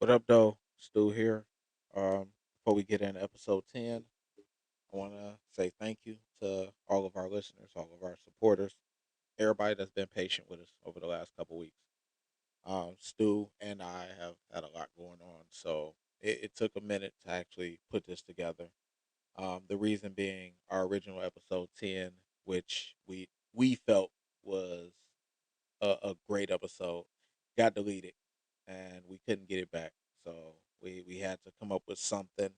What up, though? Stu here. Before we get into episode 10, I want to say thank you to all of our listeners, all of our supporters, everybody that's been patient with us over the last couple weeks. Stu and I have had a lot going on, so it took a minute to actually put this together. The reason being our original episode 10, which we felt was a great episode, got deleted and we couldn't get it back. So we had to come up with something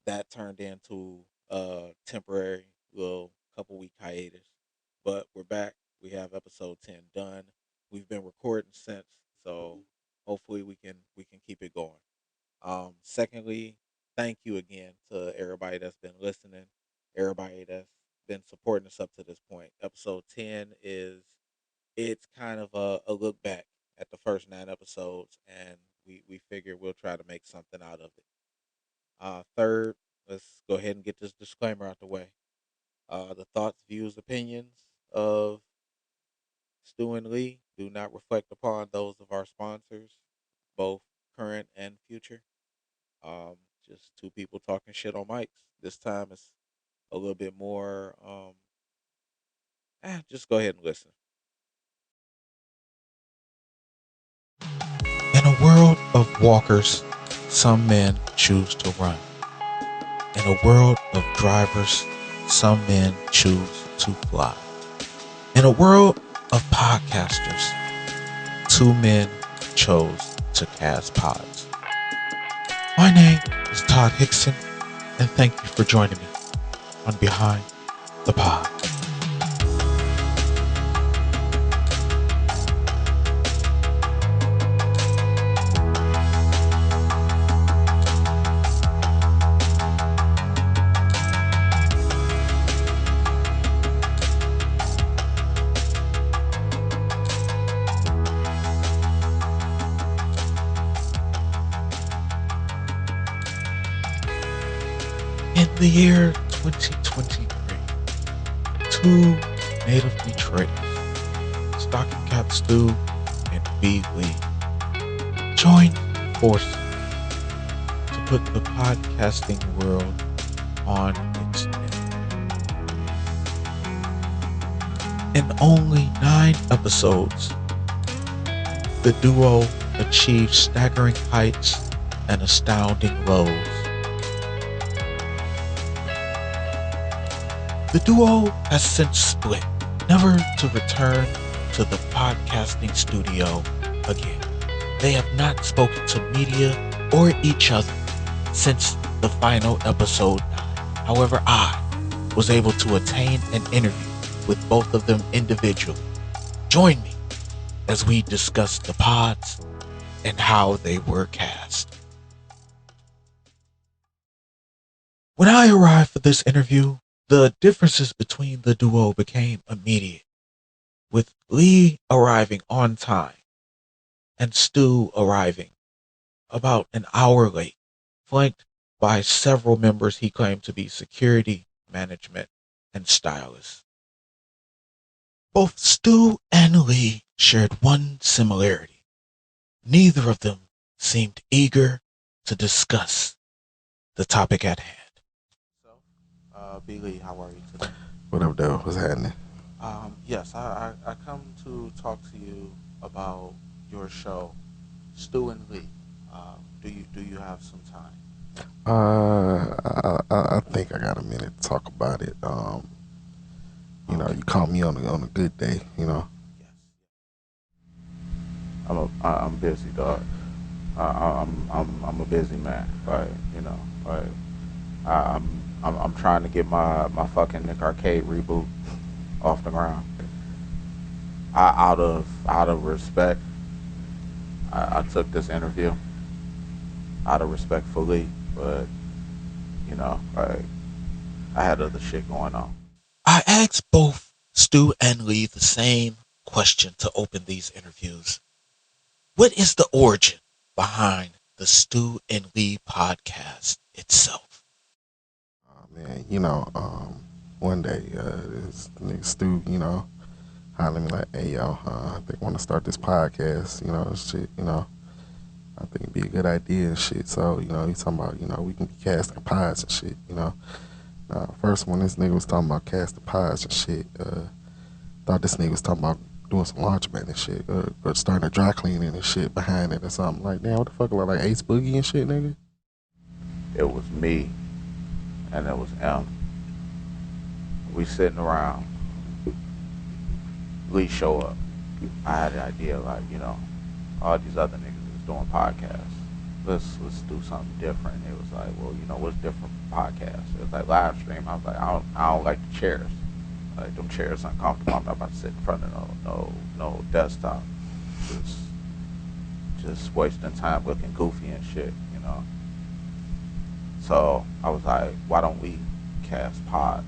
that turned into a temporary little couple week hiatus. But we're back. We have episode 10 done. We've been recording since, so hopefully we can keep it going. Secondly, thank you again to everybody that's been listening, everybody that's been supporting us up to this point. Episode 10 is it's kind of a look back at the first 9 episodes, and we figure we'll try to make something out of it. Third, let's go ahead and get this disclaimer out the way. The thoughts, views, opinions of Stu and Lee do not reflect upon those of our sponsors, both current and future. Just two people talking shit on mics. This time it's a little bit more. Just go ahead and listen. In a world of walkers, some men choose to run. In a world of drivers, some men choose to fly. In a world of podcasters, two men chose to cast pods. My name is Tod Hickson, and thank you for joining me on Behind the Pod. In the year 2023, two native Detroiters, Stocking Cap Stu and B. Lee, joined forces to put the podcasting world on its neck. In only 9 episodes, the duo achieved staggering heights and astounding lows. The duo has since split, never to return to the podcasting studio again. They have not spoken to media or each other since the final episode 9. However, I was able to attain an interview with both of them individually. Join me as we discuss the pods and how they were cast. When I arrived for this interview, the differences between the duo became immediate, with Lee arriving on time and Stu arriving about an hour late, flanked by several members he claimed to be security, management, and stylists. Both Stu and Lee shared one similarity. Neither of them seemed eager to discuss the topic at hand. So, B. Lee, how are you today? What up, though? What's happening? Yes, I come to talk to you about your show, Stu and Lee. Do you have some time? I think I got a minute to talk about it. You caught me on a good day. Yes. I'm busy, dog. I'm a busy man. Like I, I'm trying to get my fucking Nick Arcade reboot off the ground. Out of respect, I took this interview out of respect for Lee, but like I had other shit going on. I asked both Stu and Lee the same question to open these interviews. What is the origin behind the Stu and Lee podcast itself? Man, one day this nigga Stu, hollered at me like, "Hey, yo, I think I want to start this podcast." Shit. I think it'd be a good idea and shit. So, he's talking about, we can be casting pods and shit. First when this nigga was talking about casting pods and shit, thought this nigga was talking about doing some laundromat and shit, or starting a dry cleaning and shit behind it or something. Like, damn, what the fuck, like Ace Boogie and shit, nigga? It was me and it was M. We sitting around. Lee show up. I had the idea, like, all these other niggas is doing podcasts. Let's do something different. It was like, well, what's different from podcasts? It was like live stream. I was like, I don't like the chairs. Like, them chairs uncomfortable. I'm not about to sit in front of no desktop. Just wasting time looking goofy and shit. So I was like, why don't we cast pods?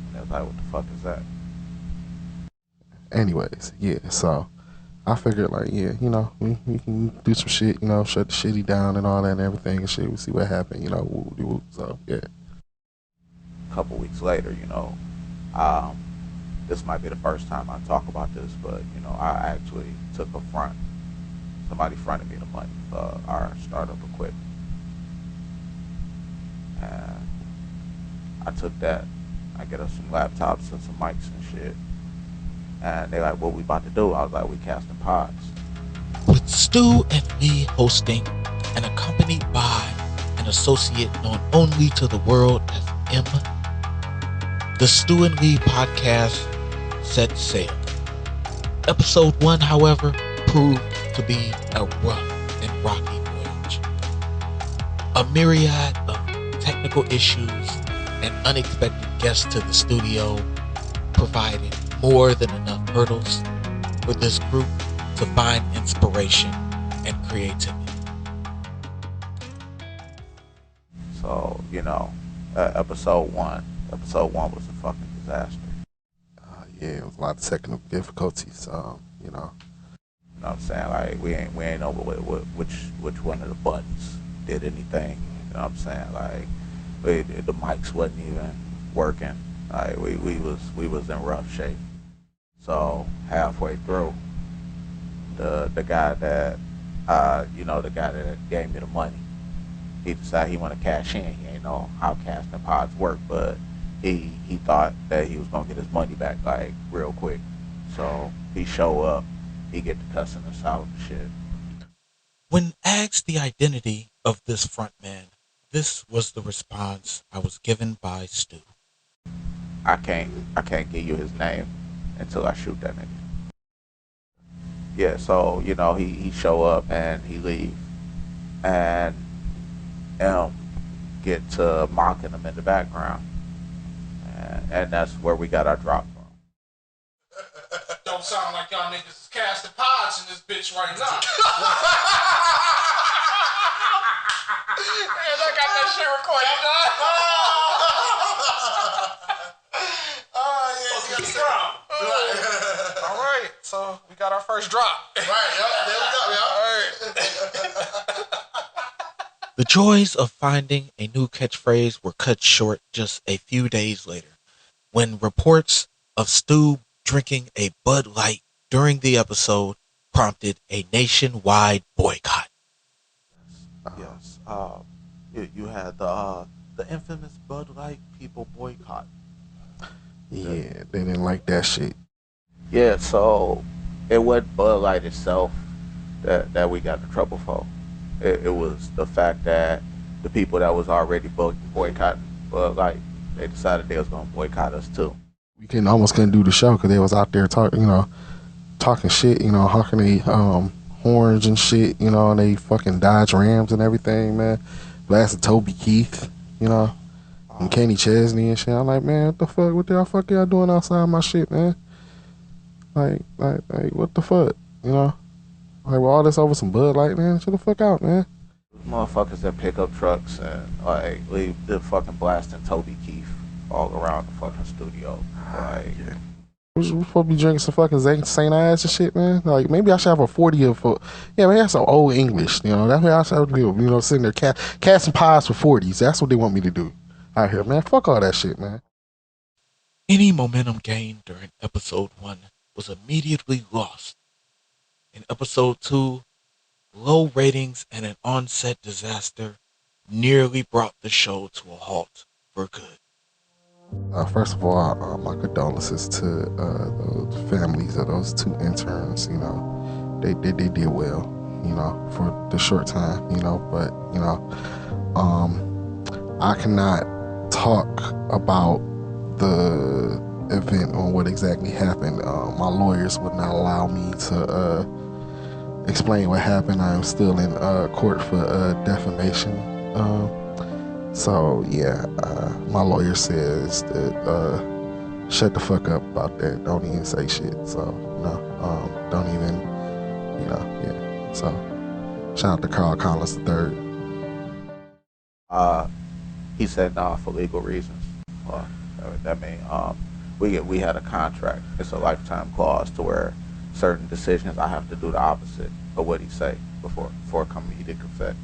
And they was like, what the fuck is that? Anyways, yeah, so I figured, like, yeah, we can do some shit, shut the shitty down and all that and everything and shit. We see what happened, woo-de-woo. So, yeah. A couple weeks later, um, this might be the first time I talk about this, but, I actually took a front. Somebody fronted me the money for our startup equipment. And I took that. I get us some laptops and some mics and shit. And they like, what we about to do? I was like, we casting pods. With Stu and me hosting and accompanied by an associate known only to the world as M, the Stu and Lee podcast set sail. Episode 1, however, proved to be a rough and rocky voyage. A myriad of technical issues and unexpected guests to the studio provided more than enough hurdles for this group to find inspiration and creativity. So, episode one was a fucking disaster. Yeah, it was a lot of technical difficulties, You know what I'm saying? Like, we ain't know which one of the buttons did anything. You know what I'm saying? Like, the mics wasn't even working. Like, we was in rough shape. So halfway through, the guy that the guy that gave me the money, he decided he wanted to cash in. He ain't know how casting pods work, but he thought that he was gonna get his money back like real quick. So he show up, he get to cussing us out and shit. When asked the identity of this frontman, this was the response I was given by Stu. I can't give you his name until I shoot that nigga. Yeah, so he show up and he leave, and get to mocking him in the background, and that's where we got our drop from. Don't sound like y'all niggas is casting pods in this bitch right now. And I got that shit recorded, dog. Oh, yeah, you got the All right, so we got our first drop. Right, yep, there we go, yep. All right. The joys of finding a new catchphrase were cut short just a few days later, when reports of Stu drinking a Bud Light during the episode prompted a nationwide boycott. Yes, you had the infamous Bud Light people boycott. Yeah, they didn't like that shit. Yeah, so it wasn't Bud Light itself that we got in trouble for. It was the fact that the people that was already boycotting Bud Light, they decided they was gonna boycott us too. We couldn't do the show because they was out there talking shit, hawking they horns and shit, and they fucking Dodge Rams and everything, man. Blasted Toby Keith, and Kenny Chesney and shit. I'm like, man, what the fuck? What the fuck y'all doing outside my shit, man? Like, what the fuck, Like, well, all this over some Bud Light, man. Chill the fuck out, man. Motherfuckers that pick up trucks and like leave the fucking blasting Toby Keith all around the fucking studio. Like, yeah. We're supposed to be drinking some fucking St. Ives and shit, man. Like, maybe I should have a 40 of, yeah, man, that's some old English, That's what I should do, sitting there casting pies for 40s. That's what they want me to do out here, man. Fuck all that shit, man. Any momentum gained during episode 1 was immediately lost. In episode 2, low ratings and an on-set disaster nearly brought the show to a halt for good. First of all, my condolences to the families of those two interns. You know, they did well. You know, for the short time. You know, but you know, I cannot talk about the event on what exactly happened. My lawyers would not allow me to explain what happened. I am still in court for defamation. So yeah, my lawyer says that shut the fuck up about that. Don't even say shit. So no, don't even, yeah. So shout out to Carl Collins III. He said no for legal reasons. Well, that mean we had a contract. It's a lifetime clause to where certain decisions I have to do the opposite of what he say before comedic effect.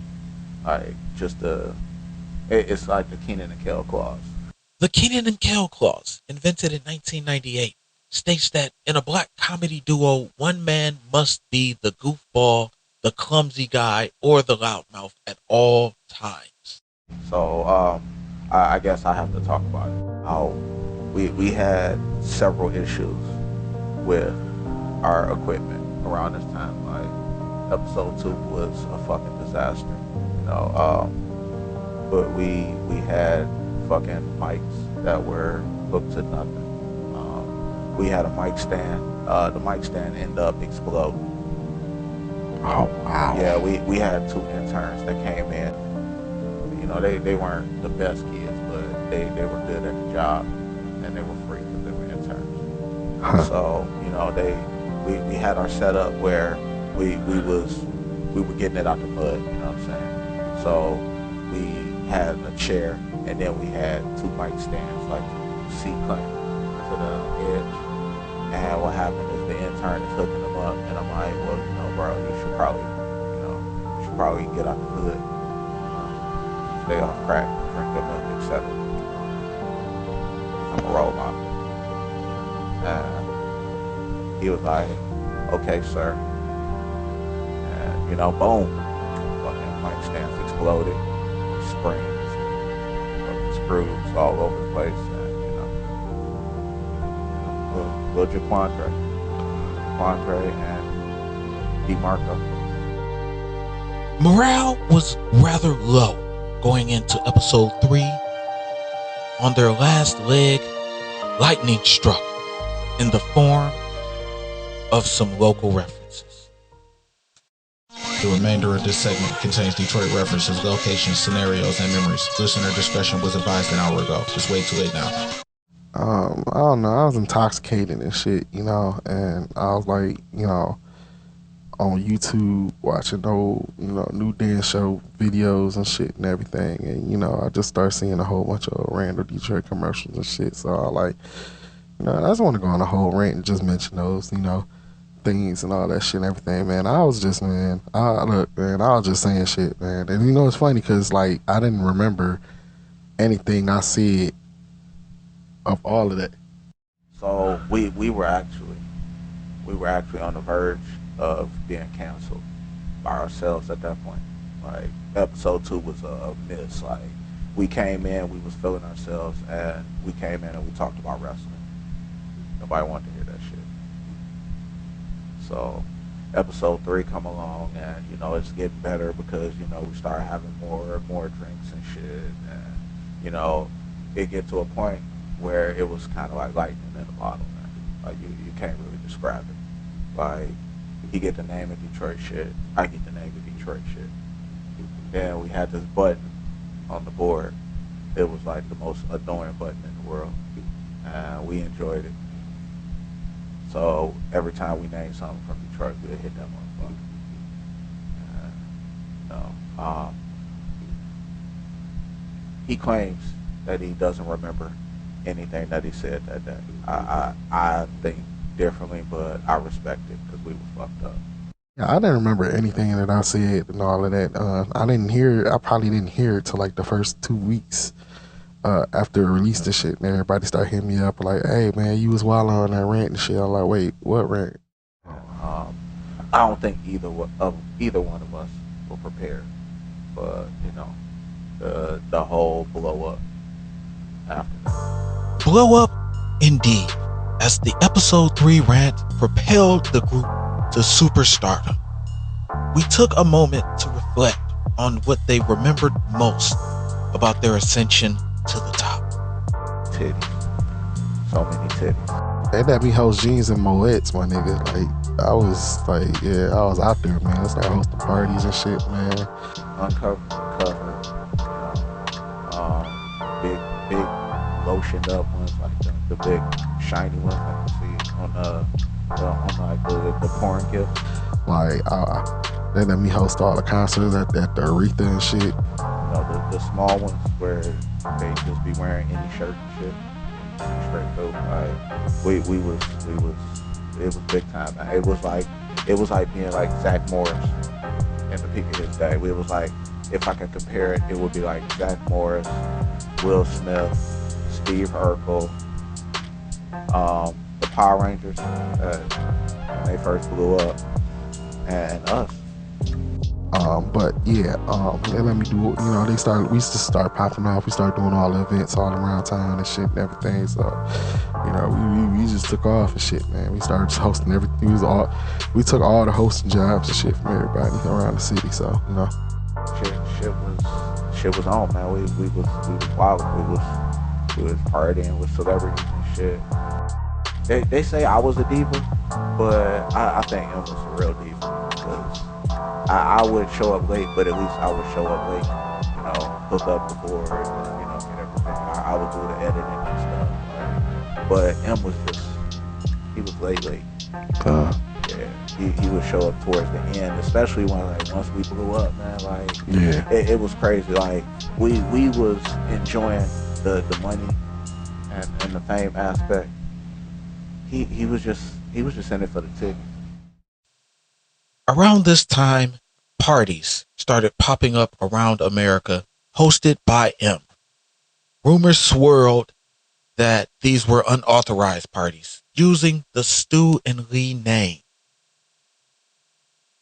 Like just it's like the Keenan and Kel clause. The Keenan and Kel clause, invented in 1998, states that in a black comedy duo, one man must be the goofball, the clumsy guy, or the loudmouth at all times. So I guess I have to talk about it. How we had several issues with our equipment around this time. Like episode 2 was a fucking disaster. You know, but we had fucking mics that were hooked to nothing. We had a mic stand. The mic stand ended up exploding. Oh wow. Yeah, we had 2 interns that came in. You know, they weren't the best kids, but they were good at the job, and they were free because they were interns. Huh. So you know, we had our setup where we were getting it out the mud. You know what I'm saying? So we had a chair, and then we had 2 mic stands, like seat clamp to the edge. And what happened is the intern is hooking them up, and I'm like, well, you know, bro, you should probably get out the hood. Stay off crack, drink your milk, etc. I'm a role model. And he was like, okay, sir. And, you know, boom. Fucking mic stands exploded. Springs, fucking screws all over the place. And, you know, little Jaquandre and DeMarco. Morale was rather low going into episode 3. On their last leg, lightning struck in the form of some local references. The remainder of this segment contains Detroit references, locations, scenarios, and memories. Listener discretion was advised an hour ago. It's way too late now. I don't know. I was intoxicated and shit, you know, and I was like, you know, on YouTube watching old, you know, new dance show videos and shit and everything, and you know, I just started seeing a whole bunch of random Detroit commercials and shit. So I like, you know, I just want to go on a whole rant and just mention those, you know, things and all that shit and everything, man. I was just saying shit, man. And you know, it's funny because like I didn't remember anything I said of all of that. So we were actually on the verge of being canceled by ourselves at that point. Like episode 2 was a miss. Like we came in, we was feeling ourselves, and we came in and we talked about wrestling. Nobody wanted to hear that shit. So episode 3 come along, and you know it's getting better because you know we started having more drinks and shit, and you know it get to a point where it was kind of like lightning in a bottle, man. Like you can't really describe it. Like he get the name of Detroit shit, I get the name of Detroit shit. Then we had this button on the board. It was like the most annoying button in the world, and we enjoyed it. So every time we named something from Detroit, we'd hit that motherfucker. He claims that he doesn't remember anything that he said that day. I think differently, but I respect it because we were fucked up. Yeah, I didn't remember anything that I said and all of that. I probably didn't hear it till like the first 2 weeks after it released the shit, and everybody started hitting me up like, "Hey man, you was wild on that rant and shit." I'm like, "Wait, what rant?" I don't think either one of us were prepared for the whole blow up after that. Blow up indeed, as the episode 3 rant propelled the group to superstardom. We took a moment to reflect on what they remembered most about their ascension to the top. Titties. So many titties. They let me host jeans and moets, my nigga. Like, I was out there, man. I started hosting parties and shit, man. Uncover, cover, big lotioned up ones, like the big shiny ones, like you see on the porn gifts. Like, they let me host all the concerts at the Aretha and shit. The small ones where they just be wearing any shirt and shit. Straight through. Like it was big time, man. It was like being like Zach Morris in the peak of his day. It was like, if I could compare it, it would be like Zach Morris, Will Smith, Steve Urkel, the Power Rangers when they first blew up, and us. But yeah, they let me do, we used to start popping off. We started doing all the events all around town and shit and everything. So, we just took off and shit, man. We started just hosting everything. We took all the hosting jobs and shit from everybody around the city. So, shit was on, man. We was wild. We was partying with celebrities and shit. They say I was a diva, but I think it was a real diva, because I would show up late, but at least I would show up late, hook up the board, get everything. I would do the editing and stuff. But M was he was late. Yeah, he would show up towards the end, especially when once we blew up, man. It was crazy. Like we was enjoying the money and the fame aspect. He was just in it for the ticket. Around this time, parties started popping up around America, hosted by M. Rumors swirled that these were unauthorized parties, using the Stu and Lee name.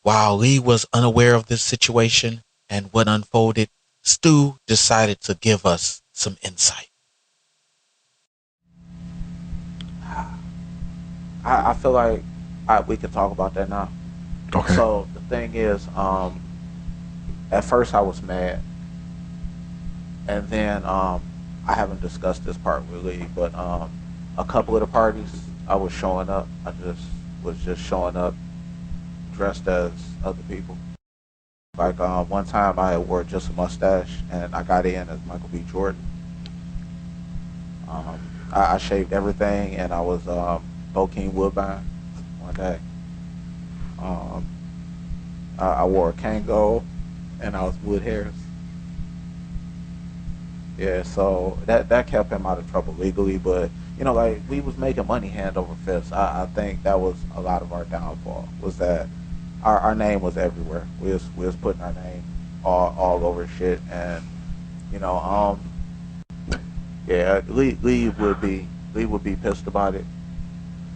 While Lee was unaware of this situation and what unfolded, Stu decided to give us some insight. I feel like we could talk about that now. okay. So the thing is, at first I was mad, and then I haven't discussed this part with Lee, but a couple of the parties I was showing up. I was just showing up dressed as other people. Like one time I wore just a mustache and I got in as Michael B. Jordan. I shaved everything and I was Bokeem Woodbine one day. I wore a Kango and I was Wood Harris. Yeah, so that kept him out of trouble legally, but we was making money hand over fist. I think that was a lot of our downfall, was that our name was everywhere. We was putting our name all over shit, and Lee would be pissed about it,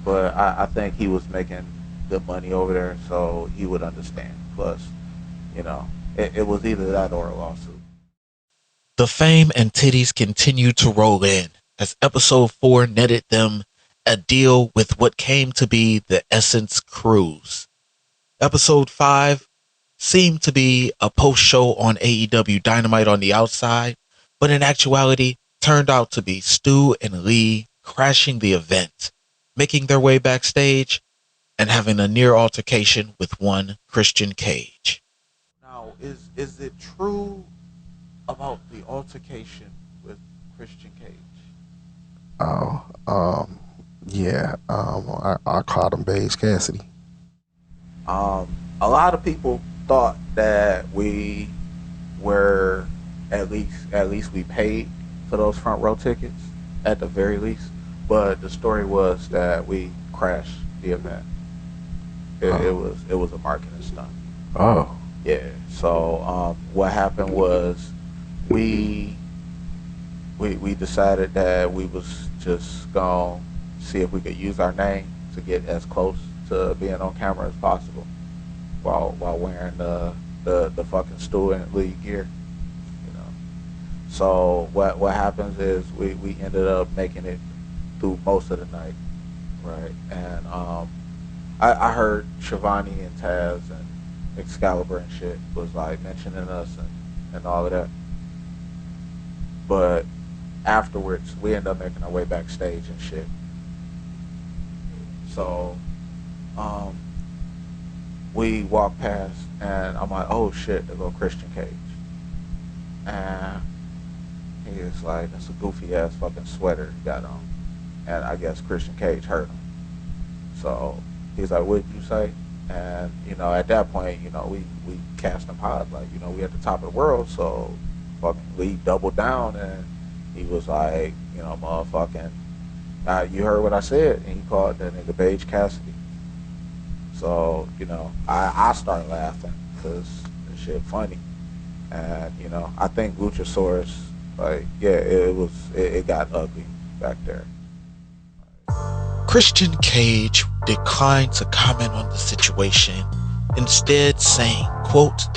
but I think he was making good money over there, so he would understand. Plus, it was either that or a lawsuit. The fame and titties continued to roll in as episode 4 netted them a deal with what came to be the Essence Cruise. Episode 5 seemed to be a post-show on AEW Dynamite on the outside, but in actuality turned out to be Stu and Lee crashing the event, making their way backstage, and having a near altercation with one Christian Cage. Now, is it true about the altercation with Christian Cage? Yeah. I called him Beige Cassidy. A lot of people thought that we were at least we paid for those front row tickets at the very least, but the story was that we crashed the event. It was a marketing stunt. Oh. Yeah. So what happened was we decided that we was just gonna see if we could use our name to get as close to being on camera as possible. while wearing the fucking student league gear. You know. So what happens is we ended up making it through most of the night, right? And I heard Shivani and Taz and Excalibur and shit was like mentioning us and all of that. But afterwards, we ended up making our way backstage and shit. So um, we walked past, and I'm like, oh shit, there go Christian Cage. And he was like, that's a goofy ass fucking sweater he got on. And I guess Christian Cage hurt him. So he's like, what did you say? And, at that point, we cast him hard. Like, we at the top of the world, so fucking we doubled down, and he was like, motherfucking, you heard what I said, and he called that nigga Beige Cassidy. So, I started laughing because the shit funny. And, I think Luchasaurus, like, yeah, it got ugly back there. Christian Cage declined to comment on the situation, instead saying, quote,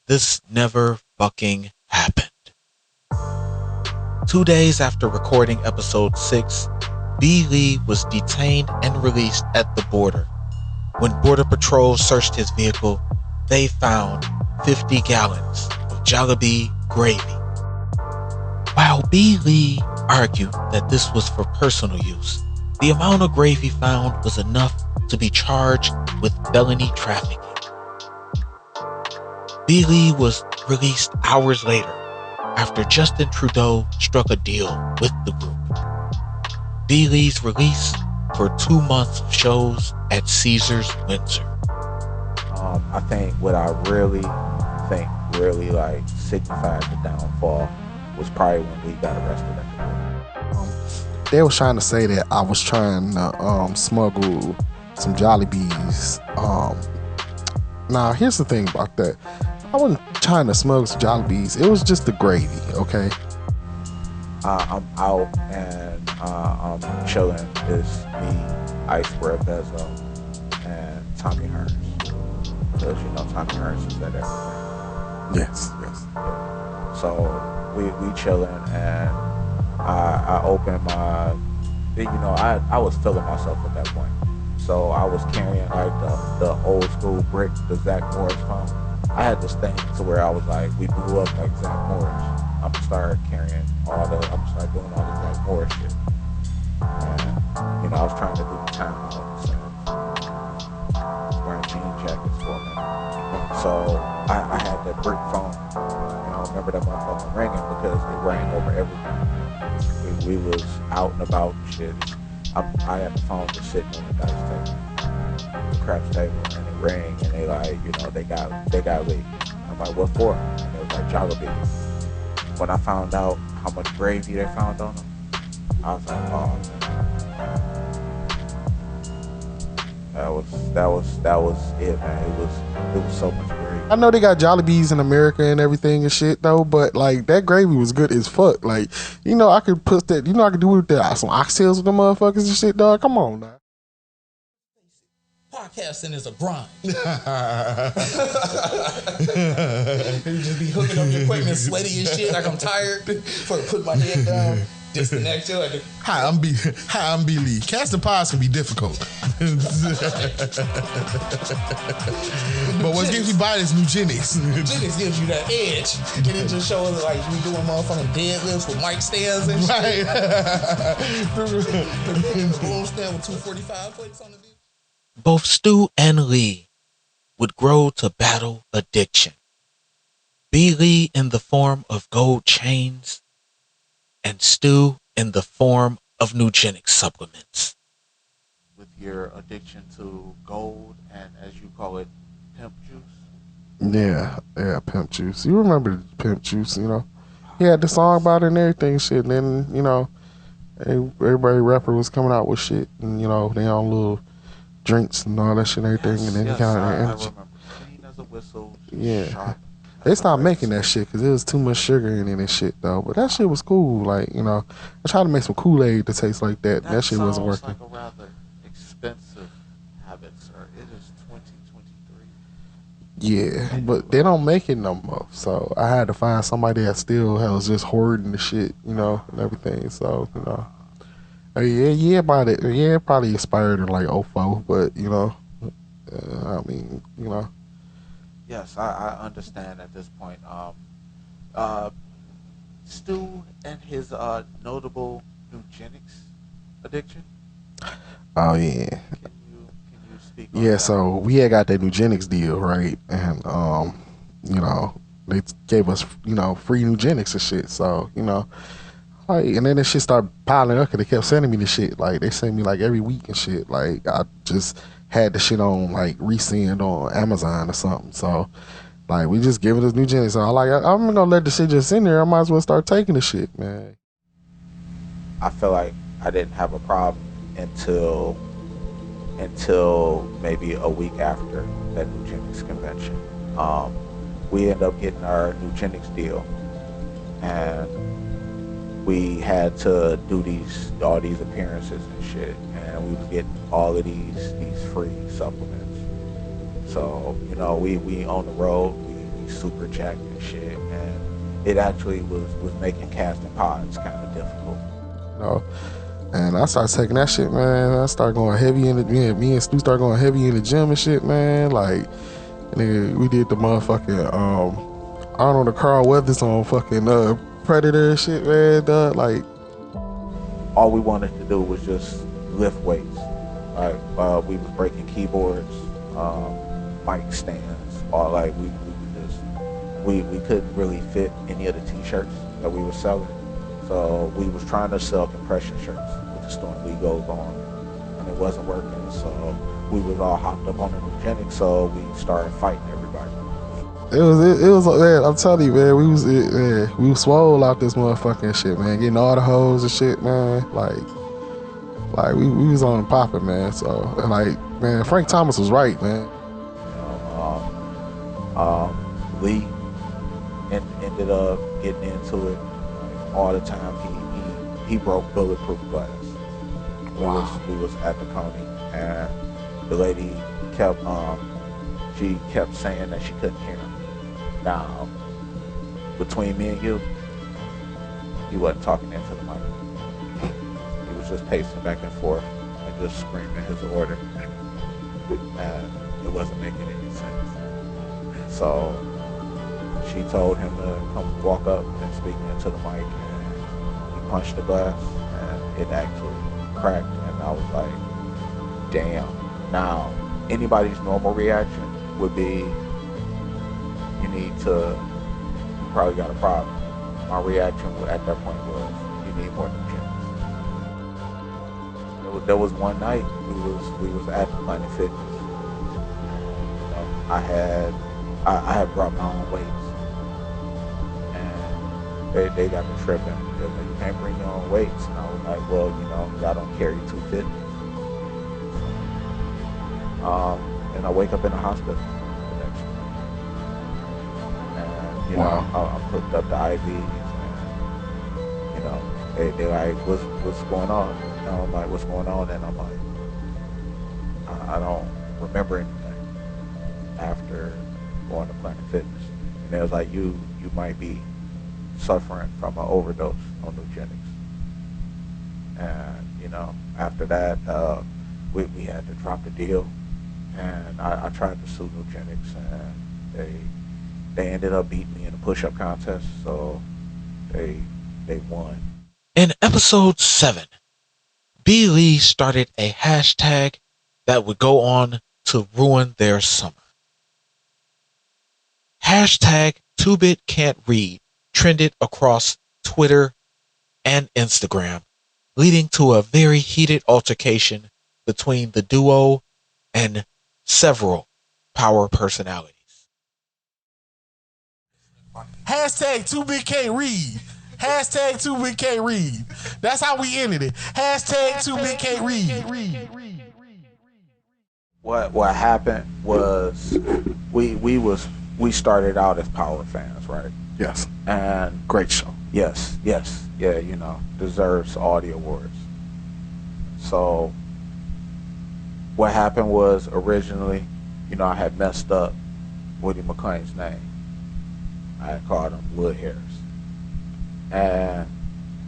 "This never fucking happened." 2 days after recording episode 6, B. Lee was detained and released at the border. When Border Patrol searched his vehicle, they found 50 gallons of Jollibee gravy. While B. Lee argued that this was for personal use, the amount of gravy found was enough to be charged with felony trafficking. B. Lee was released hours later after Justin Trudeau struck a deal with the group. B. Lee's release for 2 months of shows at Caesars Windsor. I think what I really like signified the downfall was probably when we got arrested at the border. They was trying to say that I was trying to smuggle some Jollibees. Now, here's the thing about that. I wasn't trying to smuggle some Jollibees. It was just the gravy, okay? I'm out and I'm chilling. It's me, Iceberg Bezo, and Tommy Hearns. Because Tommy Hearns is at everything. Yes. Yeah. So we chilling, and I opened my, I was feeling myself at that point. So I was carrying like the old school brick, the Zach Morris phone. I had this thing to where I was like, we blew up like Zach Morris. I'm gonna start carrying I'm gonna start doing all this Zach Morris shit. And, I was trying to do the timeouts and wearing jean jackets for a minute. So I had that brick phone. I remember that motherfucker ringing because it rang over everything. We was out and about and shit. I had the phone just sitting on the dice table, the craps table, and it rang, and they like, they got leaked. I'm like, what for? And it was like Jollibee. When I found out how much gravy they found on them, I was like, oh man. That was it, man. It was so much gravy. I know they got Jollibees in America and everything and shit though, but like that gravy was good as fuck. Like, I could put that, I could do with that some oxtails with the motherfuckers and shit, dog. Come on now. Podcasting is a grind. You just be hooking up your equipment, sweaty and shit. Like I'm tired. Put my head down. Disconnect you. Like Hi, I'm B. Lee. Casting pods can be difficult. But what gives you by is Nugenics. Nugenics gives you that edge. And it just shows like we doing motherfucking deadlifts with mic stands and shit. Right. The boom stand with 245 plates on the beat. Both Stu and Lee would grow to battle addiction. B. Lee in the form of gold chains, and Stu in the form of Nugenic supplements. With your addiction to gold and, as you call it, pimp juice. Yeah, pimp juice. You remember pimp juice, He had the song about it and everything, shit. And then, everybody rapper was coming out with shit, and they on little drinks and all that shit and everything, and then he kind of I remember clean as a whistle. Yeah. Sharp. They stopped making that shit because there was too much sugar in it and shit though. But that shit was cool. Like, I tried to make some Kool-Aid to taste like that. That shit wasn't working. Like a rather expensive habit, sir. It is 2023. Yeah, but they don't make it no more. So I had to find somebody that still was just hoarding the shit, and everything. So, yeah, about it. Yeah, it probably expired in like '04, but I mean, Yes, I understand at this point. Uh, Stu and his notable eugenics addiction. oh yeah, Can you speak on yeah. that? So we had got that eugenics deal, right? And you know, they gave us free eugenics and shit. So like, and then this shit started piling up, 'cause they kept sending me the shit. Like they send me like every week and shit. Like I just had the shit on like resend on Amazon or something. So like we just giving us eugenics. So I'm gonna let the shit just in there. I might as well start taking the shit, man. I feel like I didn't have a problem until maybe a week after that eugenics convention. We ended up getting our eugenics deal, and we had to do all these appearances and shit, and we was getting all of these free supplements. So we on the road, we super jacked and shit, and it actually was making casting pods kind of difficult. You know, and I started taking that shit, man. I started going heavy in the me and Stu started going heavy in the gym and shit, man. Like, nigga, we did the motherfucking Arnold and Carl Weathers on fucking Predator and shit, man. Like, All we wanted to do was just lift weights. Like we was breaking keyboards, mic stands, or like we would just we couldn't really fit any of the t-shirts that we were selling. So we was trying to sell compression shirts with the Storm Lee goes on, and it wasn't working. So we was all hopped up on the eugenics. So we started fighting everybody. it was man. I'm telling you, man. We was swole out this motherfucking shit, man. Getting all the hoes and shit, man. Like we was on popping, man. So and like, man, Frank Thomas was right, man. Lee ended up getting into it all the time. He broke bulletproof glass. We was at the Coney, and the lady kept saying that she couldn't hear him. Now, between me and you, he wasn't talking into the mic. He was just pacing back and forth and just screaming his order, and it wasn't making any sense. So she told him to come walk up and speak into the mic, and he punched the glass, and it actually cracked. And I was like, damn. Now, anybody's normal reaction would be, you probably got a problem. My reaction at that point was, you need more nutrients. There was one night we was at Planet Fitness. I had brought my own weights, and they got me tripping. They were like, you can't bring your own weights. And I was like, well, y'all don't carry 250. And I wake up in the hospital the next day. And I'm hooked up to IVs, and they like, what's going on? And I'm like, what's going on? And I'm like, I don't remember anything after going to Planet Fitness. And they was like, you might be suffering from an overdose on eugenics. And after that, we had to drop the deal, and I tried to sue eugenics, and they ended up beating me in a push-up contest, so they won. In episode 7, B. Lee started a hashtag that would go on to ruin their summer. Hashtag 2-Bit Can't Read trended across Twitter and Instagram, leading to a very heated altercation between the duo and several power personalities. Hashtag 2Big can't read. Hashtag 2Big can't read. That's how we ended it. Hashtag 2Big can't read. What happened was we started out as power fans, right? Yes, And great show. yes, yeah, deserves all the awards. So what happened was, originally, I had messed up Woody McClain's name. I had called him Wood Harris. And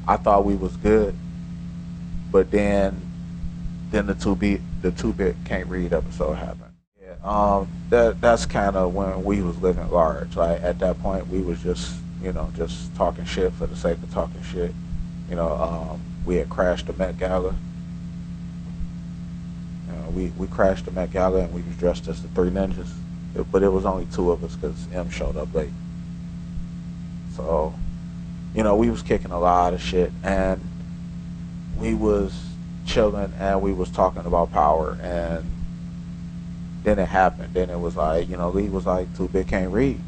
I thought we was good, but then the two bit can't read episode happened. Yeah, that's kind of when we was living large. Like at that point, we was just just talking shit for the sake of talking shit. We had crashed the Met Gala. We crashed the Met Gala and we was dressed as the Three Ninjas, but it was only two of us because M showed up late. So, we was kicking a lot of shit and we was chilling and we was talking about power, and then it happened. Then it was like, Lee was like, Too Big Can't Read.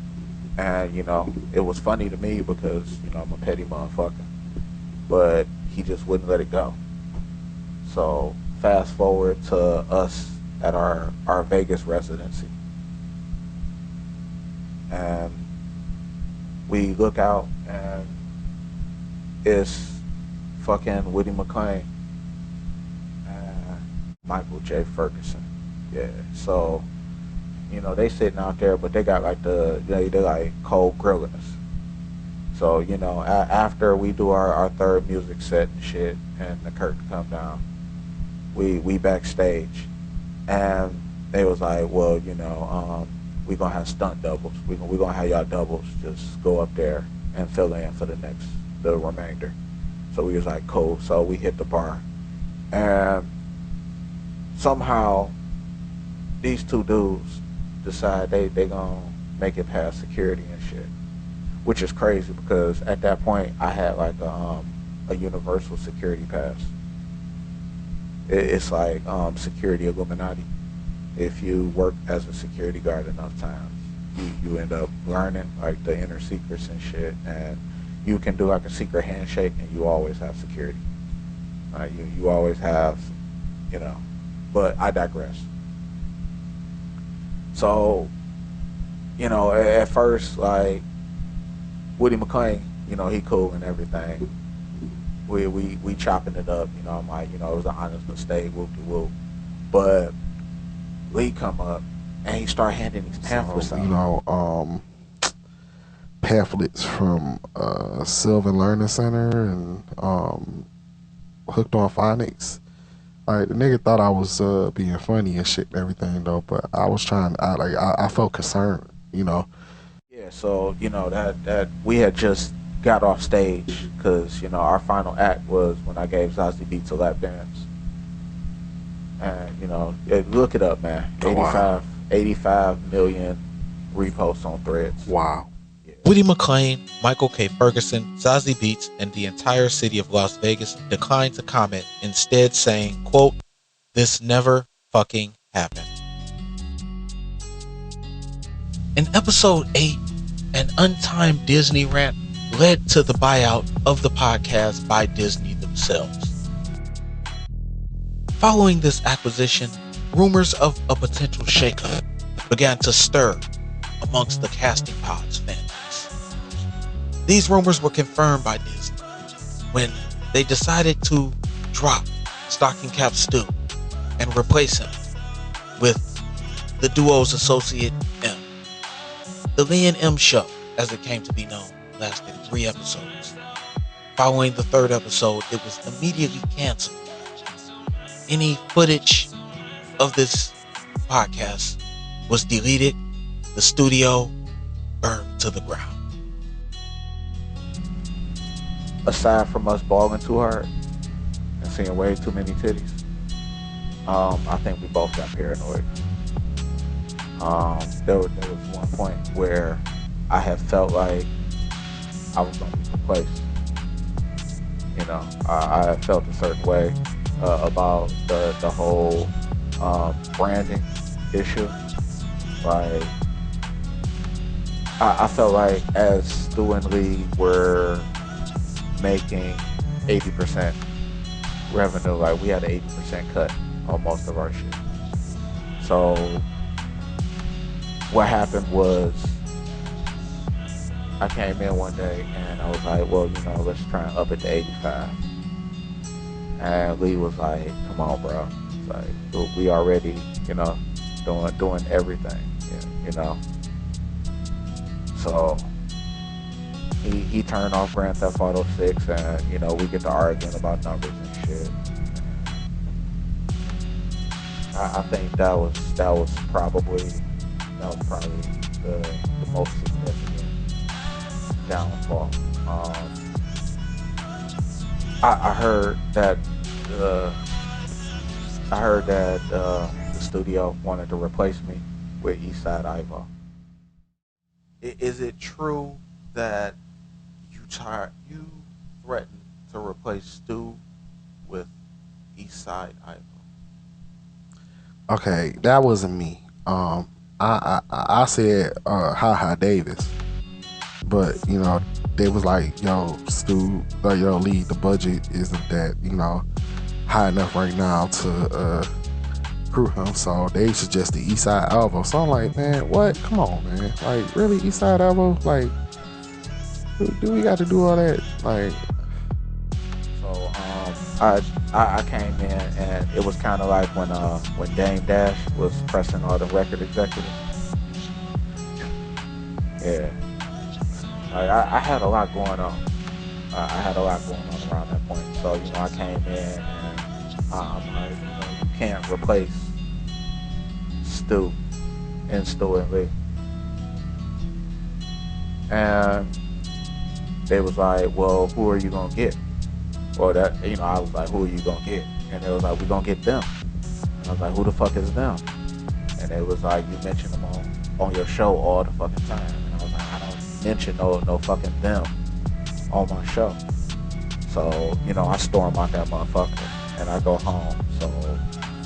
And, it was funny to me because, I'm a petty motherfucker. But he just wouldn't let it go. So fast forward to us at our Vegas residency. And we look out and it's fucking Woody McClain and Michael J. Ferguson. Yeah. So, they sitting out there, but they got like they like cold grilling us. So, after we do our third music set and shit and the curtain come down, we backstage and they was like, well, we gonna have stunt doubles. We gonna have y'all doubles just go up there and fill in for the remainder. So we was like, cool. So we hit the bar and somehow these two dudes decide they gonna make it past security and shit, which is crazy because at that point I had like a universal security pass. It's like security Illuminati. If you work as a security guard enough times, you end up learning like the inner secrets and shit, and you can do like a secret handshake and you always have security. You always have, but I digress. So, at first, like, Woody McClain, he cool and everything. We chopping it up, I'm like, it was an honest mistake, whoop-de-whoop. But Lee come up and he start handing these pamphlets out. Pamphlets from Sylvan Learning Center and Hooked on Phonics. Like, the nigga thought I was being funny and shit and everything though, but I was I felt concerned, Yeah, so that we had just got off stage because our final act was when I gave Zazie Beetz a lap dance, and look it up, man. 85 million reposts on Threads. Wow. Woody McClain, Michael K. Ferguson, Zazie Beetz, and the entire city of Las Vegas declined to comment, instead saying, quote, "This never fucking happened." In episode 8, an untimed Disney rant led to the buyout of the podcast by Disney themselves. Following this acquisition, rumors of a potential shakeup began to stir amongst the Casting Pods fan base. These rumors were confirmed by Disney when they decided to drop Stocking Cap Stu and replace him with the duo's associate M. The Lee and M show, as it came to be known, lasted 3 episodes. Following the 3rd episode, it was immediately canceled. Any footage of this podcast was deleted, the studio burned to the ground. Aside from us balling too hard and seeing way too many titties, I think we both got paranoid. There was one point where I had felt like I was going to be replaced. I had felt a certain way about the whole branding issue. Like, I felt like as Stu and Lee were making 80% revenue, like we had an 80% cut on most of our shit. So what happened was I came in one day and I was like, well, let's try and up it to 85. And Lee was like, come on, bro. It's like, we already, doing everything, So he turned off Grand Theft Auto 6, and you know, we get to arguing about numbers and shit. I think that was probably the most significant downfall. I heard that the studio wanted to replace me with Eastside Ivo. Is it true that you threatened to replace Stu with Eastside Ivo? Okay, that wasn't me. I said Ha Davis, but you know they was like, yo, Stu, like, yo, Lee, the budget isn't that, you know, high enough right now to recruit him, so they suggested Eastside Alvo. So I'm like, man, what? Come on, man, like really, Eastside Alvo? Like, do we got to do all that? Like, So I came in, and it was kind of like when Dame Dash was pressing all the record executives. Yeah, like I had a lot going on. I had a lot going on around that point. So you know, I came in, and I'm like, you know, you can't replace Stu and Lee. And they was like, well, who are you gonna get? Or that, you know, I was like, who are you gonna get? And they was like, we gonna get them. And I was like, who the fuck is them? And it was like, you mention them on your show all the fucking time. And I was like, I don't mention no fucking them on my show. So, you know, I storm out that motherfucker and I go home. So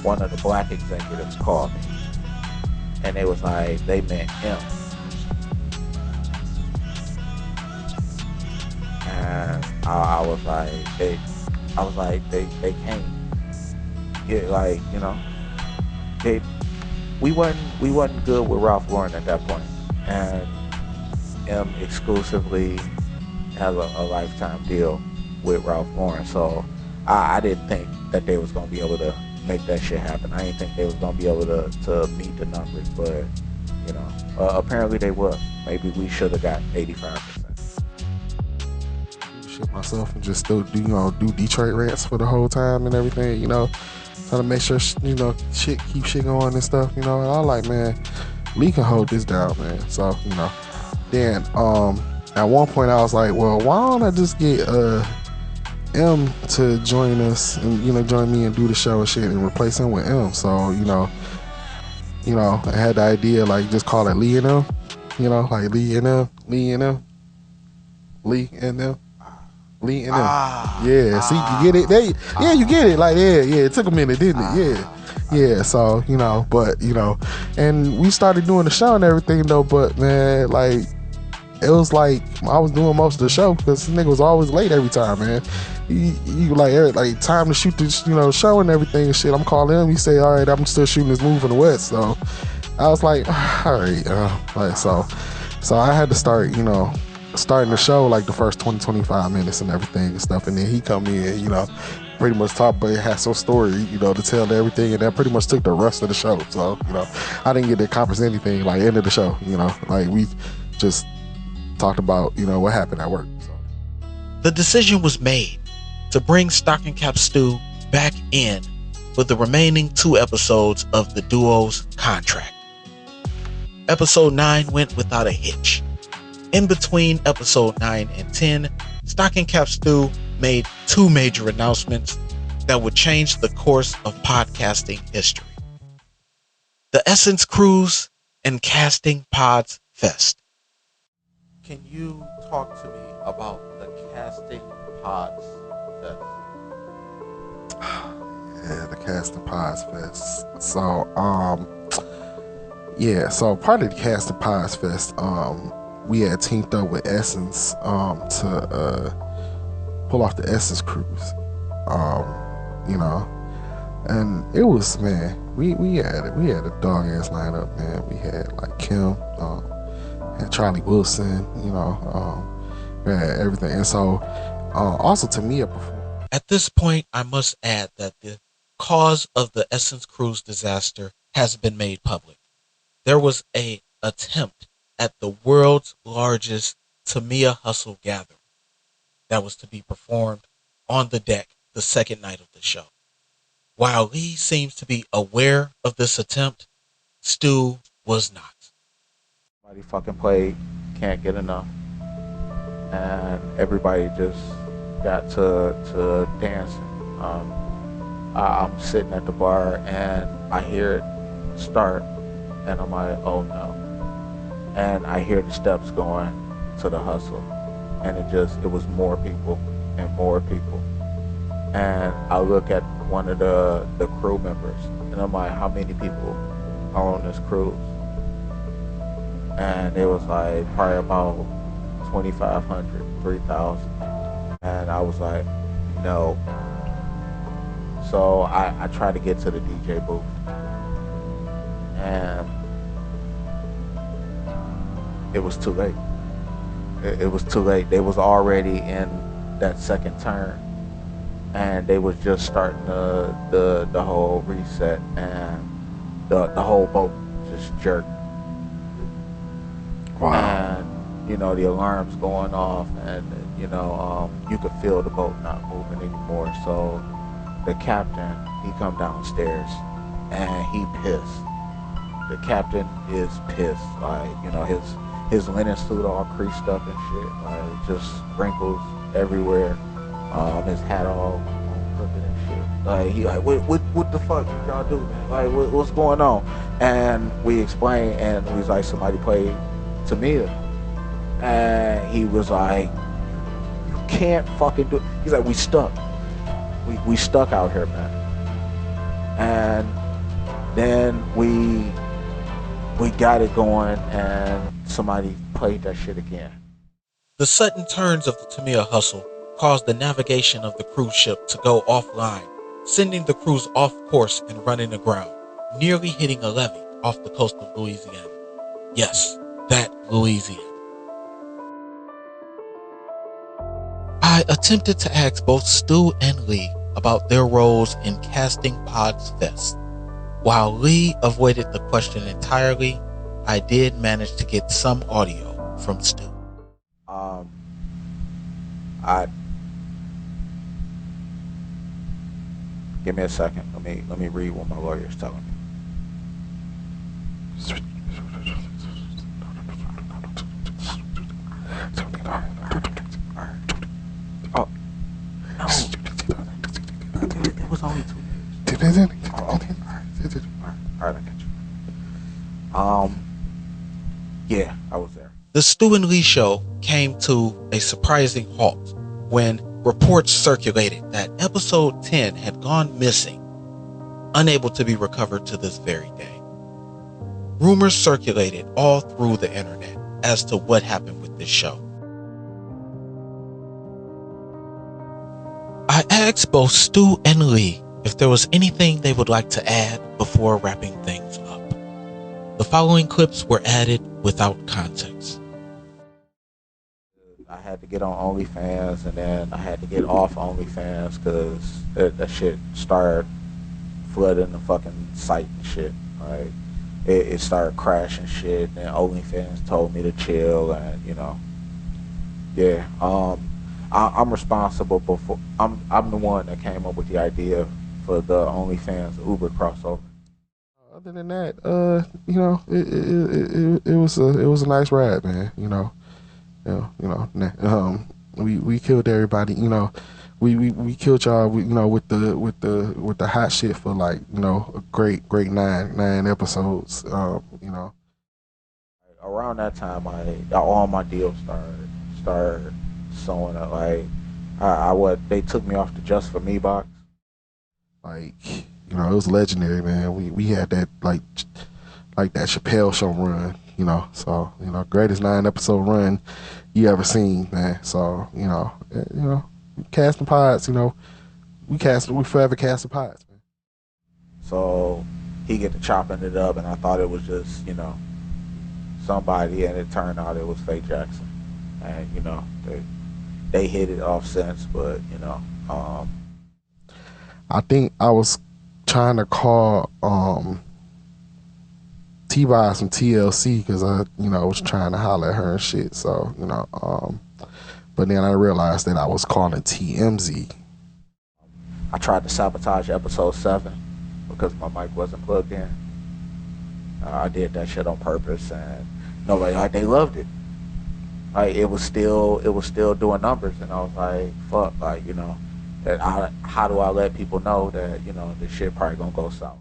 one of the black executives called me, and they was like, they meant him. And I was like, they can't get, like, you know, we wasn't good with Ralph Lauren at that point, and M exclusively has a lifetime deal with Ralph Lauren. So I didn't think that they was gonna be able to make that shit happen. I didn't think they was gonna be able to meet the numbers, but you know, apparently they was. Maybe we should have got 85%. shit myself and just still do Detroit rants for the whole time and everything, you know, trying to make sure, you know, keep shit going and stuff, you know. And I like, man, Lee can hold this down, man. So, you know, then at one point I was like, well, why don't I just get M to join us and, you know, join me and do the show and shit and replace him with M. So, you know, I had the idea, like, just call it Lee and M, you know, like Lee and M. Yeah, see, you get it? You get it. Like, yeah, it took a minute, didn't it? Yeah, so, you know, but, you know, and we started doing the show and everything, though, but, man, like, it was like I was doing most of the show because this nigga was always late every time, man. You like time to shoot the, you know, show and everything and shit. I'm calling him. He say, all right, I'm still shooting this move in the West. So I was like, all right, like so I had to start, you know, starting the show like the first 20-25 minutes and everything and stuff, and then he come in, you know, pretty much talk, but it had some story, you know, to tell and everything, and that pretty much took the rest of the show. So, you know, I didn't get to accomplish anything like end of the show, you know, like we just talked about, you know, what happened at work. So. The decision was made to bring Stocking Cap Stu back in for the remaining 2 episodes of the duo's contract. Episode 9 went without a hitch. In between episode 9 and 10, Stocking Cap Stu made 2 major announcements that would change the course of podcasting history. The Essence Cruise and Casting Pods Fest. Can you talk to me about the Casting Pods Fest? Yeah, the Casting Pods Fest. So, so part of the Casting Pods Fest, we had teamed up with Essence to pull off the Essence Cruise. You know, and it was, man, we had a dog ass lineup, man. We had like Kim, and Charlie Wilson, you know, everything. And so, also to me, At this point, I must add that the cause of the Essence Cruise disaster has been made public. There was an attempt at the world's largest Tamiya Hustle gathering that was to be performed on the deck the second night of the show. While Lee seems to be aware of this attempt, Stu was not. Somebody fucking played, can't get enough, and everybody just got to dancing. I'm sitting at the bar and I hear it start, and I'm like, oh no. And I hear the steps going to the hustle, and it was more people and more people. And I look at one of the crew members, and I'm like, how many people are on this cruise? And it was like probably about 2,500, 3,000. And I was like, no. So I tried to get to the DJ booth, and it was too late. It was too late. They was already in that second turn, and they was just starting the whole reset, and the whole boat just jerked. Wow. And the alarm's going off, and you could feel the boat not moving anymore. So the captain, he come downstairs, and he pissed. The captain is pissed. Like, his linen suit all creased up and shit. Like, just wrinkles everywhere. His hat all crooked and shit. Like, he like, what the fuck did y'all do, man? Like, what's going on? And we explained, and we was like, somebody played Tamiya. And he was like, you can't fucking do it. He's like, we stuck. We stuck out here, man. And then we got it going, and somebody played that shit again. The sudden turns of the Tamiya Hustle caused the navigation of the cruise ship to go offline, sending the cruise off course and running aground, nearly hitting a levee off the coast of Louisiana. Yes, that Louisiana. I attempted to ask both Stu and Lee about their roles in casting Pod's Fest. While Lee avoided the question entirely, I did manage to get some audio from Stu. Give me a second. Let me read what my lawyer's telling me. Oh, no. It was only 2 years. Oh, okay. All right, I got you. Yeah, I was there. The Stu and Lee show came to a surprising halt when reports circulated that episode 10 had gone missing, unable to be recovered to this very day. Rumors circulated all through the internet as to what happened with this show. I asked both Stu and Lee if there was anything they would like to add before wrapping things up. The following clips were added without context. I had to get on OnlyFans, and then I had to get off OnlyFans because that shit started flooding the fucking site and shit. Like, it started crashing shit, and OnlyFans told me to chill, and yeah. I'm responsible for. I'm the one that came up with the idea for the OnlyFans Uber crossover. Other than that, it was a nice ride, man. We killed everybody. We killed y'all. With the hot shit for like a great 9 episodes. Around that time, all my deals started sewing up. Like they took me off the Just For Me box. Like, it was legendary, man. We had that like that Chappelle Show run, So, greatest 9 episode run you ever seen, man. So, casting pods, we forever casting pods, man. So he get to chopping it up, and I thought it was just, somebody, and it turned out it was Faye Jackson. And, they hit it off since, but, I think I was trying to call T-Boz from TLC because I, was trying to holler at her and shit. So, but then I realized that I was calling TMZ. I tried to sabotage episode 7 because my mic wasn't plugged in. I did that shit on purpose, and nobody, like, they loved it. Like, it was still doing numbers, and I was like, fuck, like, how do I let people know that, this shit probably gonna go south?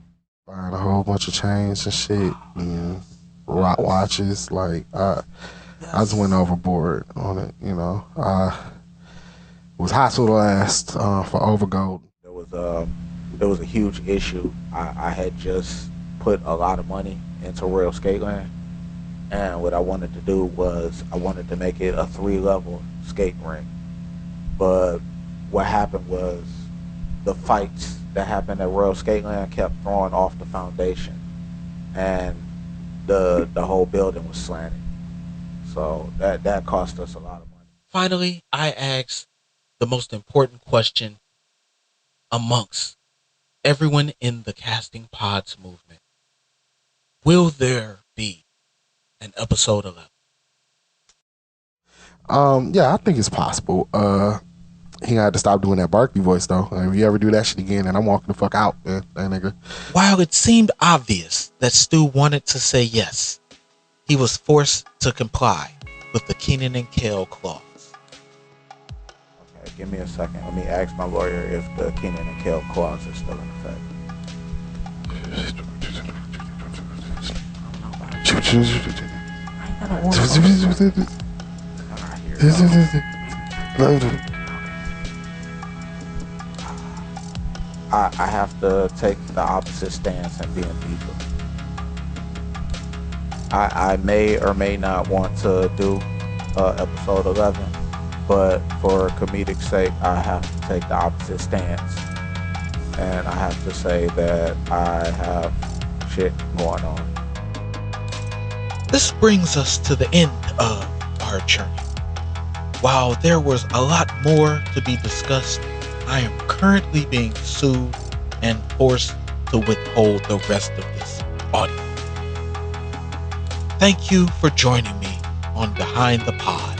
Buying a whole bunch of chains and shit, and rock watches. Like, I just went overboard on it, I was hospitalized for overgold. There was a huge issue. I had just put a lot of money into Royal Skateland, and what I wanted to do was I wanted to make it a 3-level skating rink. But what happened was the fights that happened at Royal Skateland kept throwing off the foundation, and the whole building was slanted. So that cost us a lot of money. Finally, I asked the most important question amongst everyone in the Casting Pods movement. Will there be an episode 11? Yeah, I think it's possible. He had to stop doing that Barkley voice though. If you ever do that shit again, then I'm walking the fuck out, man. That nigga. While it seemed obvious that Stu wanted to say yes, he was forced to comply with the Kenan and Kel clause. Okay, give me a second. Let me ask my lawyer if the Kenan and Kel clause is still in effect. I have to take the opposite stance and be in deeper. I may or may not want to do episode 11, but for comedic sake, I have to take the opposite stance. And I have to say that I have shit going on. This brings us to the end of our journey. While there was a lot more to be discussed, I am currently being sued and forced to withhold the rest of this audio. Thank you for joining me on Behind the Pod.